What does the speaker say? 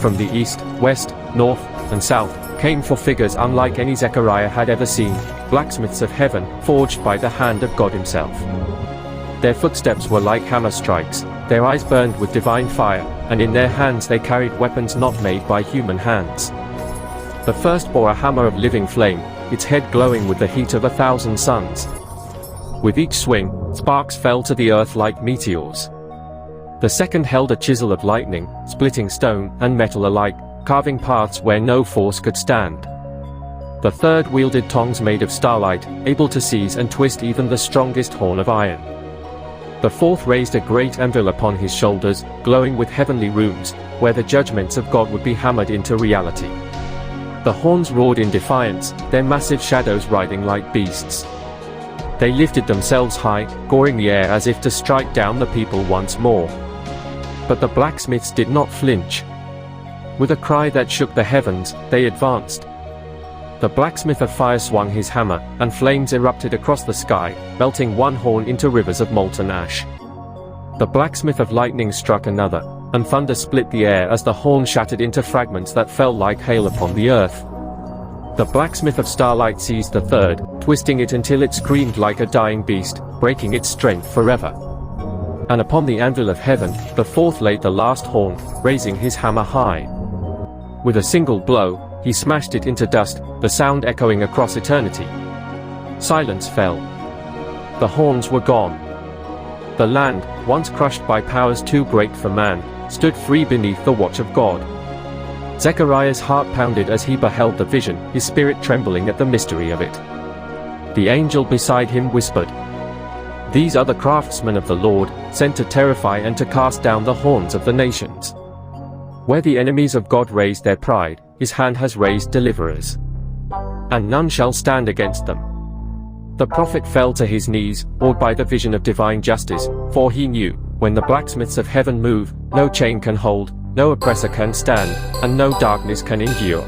From the east, west, north, and south came 4 figures unlike any Zechariah had ever seen, blacksmiths of heaven, forged by the hand of God himself. Their footsteps were like hammer strikes, their eyes burned with divine fire, and in their hands they carried weapons not made by human hands. The first bore a hammer of living flame, its head glowing with the heat of 1,000 suns. With each swing, sparks fell to the earth like meteors. The second held a chisel of lightning, splitting stone and metal alike, carving paths where no force could stand. The third wielded tongs made of starlight, able to seize and twist even the strongest horn of iron. The fourth raised a great anvil upon his shoulders, glowing with heavenly runes, where the judgments of God would be hammered into reality. The horns roared in defiance, their massive shadows riding like beasts. They lifted themselves high, goring the air as if to strike down the people once more. But the blacksmiths did not flinch. With a cry that shook the heavens, they advanced. The blacksmith of fire swung his hammer, and flames erupted across the sky, melting one horn into rivers of molten ash. The blacksmith of lightning struck another, and thunder split the air as the horn shattered into fragments that fell like hail upon the earth. The blacksmith of starlight seized the third, twisting it until it screamed like a dying beast, breaking its strength forever. And upon the anvil of heaven, the fourth laid the last horn, raising his hammer high. With a single blow, he smashed it into dust, the sound echoing across eternity. Silence fell. The horns were gone. The land, once crushed by powers too great for man, stood free beneath the watch of God. Zechariah's heart pounded as he beheld the vision, his spirit trembling at the mystery of it. The angel beside him whispered, "These are the craftsmen of the Lord, sent to terrify and to cast down the horns of the nations. Where the enemies of God raised their pride, his hand has raised deliverers. And none shall stand against them." The prophet fell to his knees, awed by the vision of divine justice, for he knew, when the blacksmiths of heaven move, no chain can hold, no oppressor can stand, and no darkness can endure.